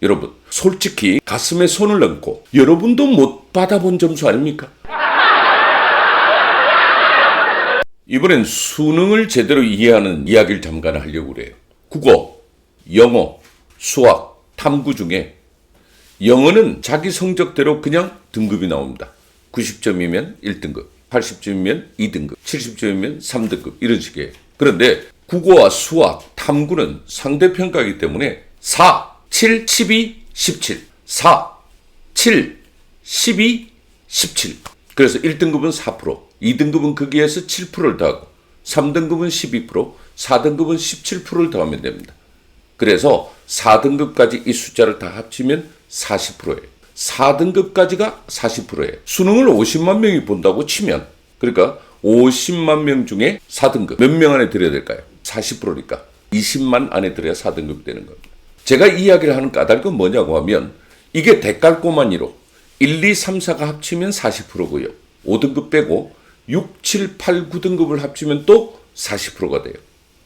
여러분, 솔직히 가슴에 손을 얹고 여러분도 못 받아본 점수 아닙니까? 이번엔 수능을 제대로 이해하는 이야기를 잠깐 하려고 그래요. 국어, 영어, 수학, 탐구 중에 영어는 자기 성적대로 그냥 등급이 나옵니다. 90점이면 1등급, 80점이면 2등급, 70점이면 3등급 이런 식이에요. 그런데 국어와 수학, 탐구는 상대평가이기 때문에 4, 7, 12, 17, 4, 7, 12, 17. 그래서 1등급은 4%, 2등급은 거기에서 7%를 더하고 3등급은 12%, 4등급은 17%를 더하면 됩니다. 그래서 4등급까지 이 숫자를 다 합치면 40%예요. 4등급까지가 40%예요. 수능을 50만 명이 본다고 치면 그러니까 50만 명 중에 4등급 몇 명 안에 들어야 될까요? 40%니까 20만 안에 들어야 4등급 되는 겁니다. 제가 이야기를 하는 까닭은 뭐냐고 하면 이게 대깔꼬마니로 1, 2, 3, 4가 합치면 40%고요. 5등급 빼고 6, 7, 8, 9등급을 합치면 또 40%가 돼요.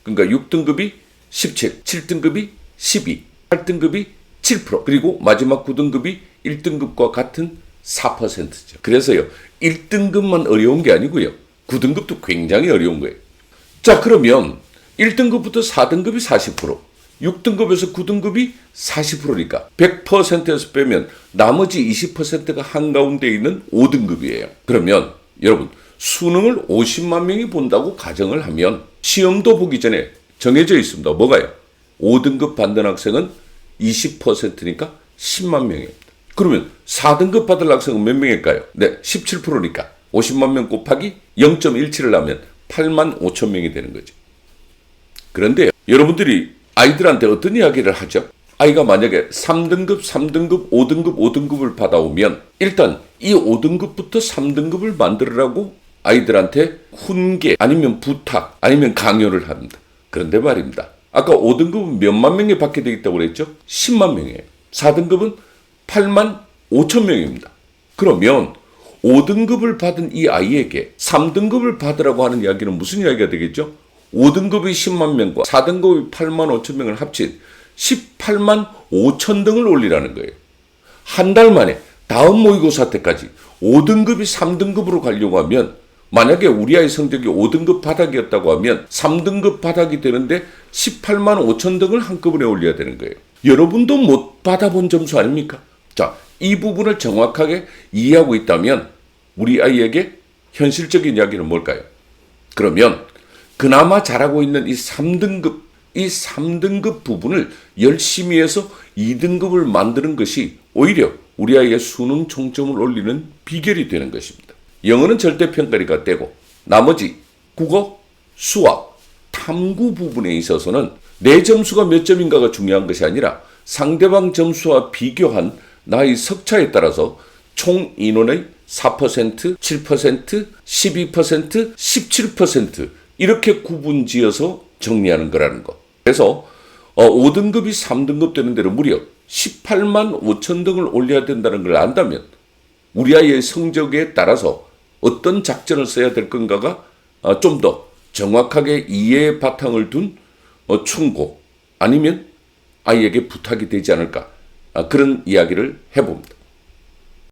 그러니까 6등급이 17, 7등급이 12, 8등급이 7%, 그리고 마지막 9등급이 1등급과 같은 4%죠. 그래서요, 1등급만 어려운 게 아니고요. 9등급도 굉장히 어려운 거예요. 자, 그러면 1등급부터 4등급이 40%, 6등급에서 9등급이 40%니까 100%에서 빼면 나머지 20%가 한가운데 있는 5등급이에요. 그러면 여러분, 수능을 50만 명이 본다고 가정을 하면 시험도 보기 전에 정해져 있습니다. 뭐가요? 5등급 받는 학생은 20%니까 10만 명입니다. 그러면 4등급 받을 학생은 몇 명일까요? 네, 17%니까 50만 명 곱하기 0.17을 하면 8만 5천 명이 되는 거죠. 그런데 여러분들이 아이들한테 어떤 이야기를 하죠? 아이가 만약에 3등급, 3등급, 5등급, 5등급을 받아오면 일단 이 5등급부터 3등급을 만들으라고 아이들한테 훈계 아니면 부탁 아니면 강요를 합니다. 그런데 말입니다. 아까 5등급은 몇만 명이 받게 되겠다고 그랬죠? 10만 명이에요. 4등급은 8만 5천 명입니다. 그러면 5등급을 받은 이 아이에게 3등급을 받으라고 하는 이야기는 무슨 이야기가 되겠죠? 5등급이 10만 명과 4등급이 8만 5천 명을 합친 18만 5천 등을 올리라는 거예요. 한 달 만에 다음 모의고사 때까지 5등급이 3등급으로 가려고 하면 만약에 우리 아이 성적이 5등급 바닥이었다고 하면 3등급 바닥이 되는데 18만 5천 등을 한꺼번에 올려야 되는 거예요. 여러분도 못 받아본 점수 아닙니까? 자, 이 부분을 정확하게 이해하고 있다면 우리 아이에게 현실적인 이야기는 뭘까요? 그러면 그나마 잘하고 있는 이 3등급 부분을 열심히 해서 2등급을 만드는 것이 오히려 우리 아이의 수능 총점을 올리는 비결이 되는 것입니다. 영어는 절대평가리가 되고 나머지 국어, 수학, 탐구 부분에 있어서는 내 점수가 몇 점인가가 중요한 것이 아니라 상대방 점수와 비교한 나의 석차에 따라서 총 인원의 4%, 7%, 12%, 17% 이렇게 구분지어서 정리하는 거라는 거. 그래서 5등급이 3등급 되는 데로 무려 18만 5천 등을 올려야 된다는 걸 안다면 우리 아이의 성적에 따라서 어떤 작전을 써야 될 건가가 좀 더 정확하게 이해의 바탕을 둔 충고 아니면 아이에게 부탁이 되지 않을까 그런 이야기를 해봅니다.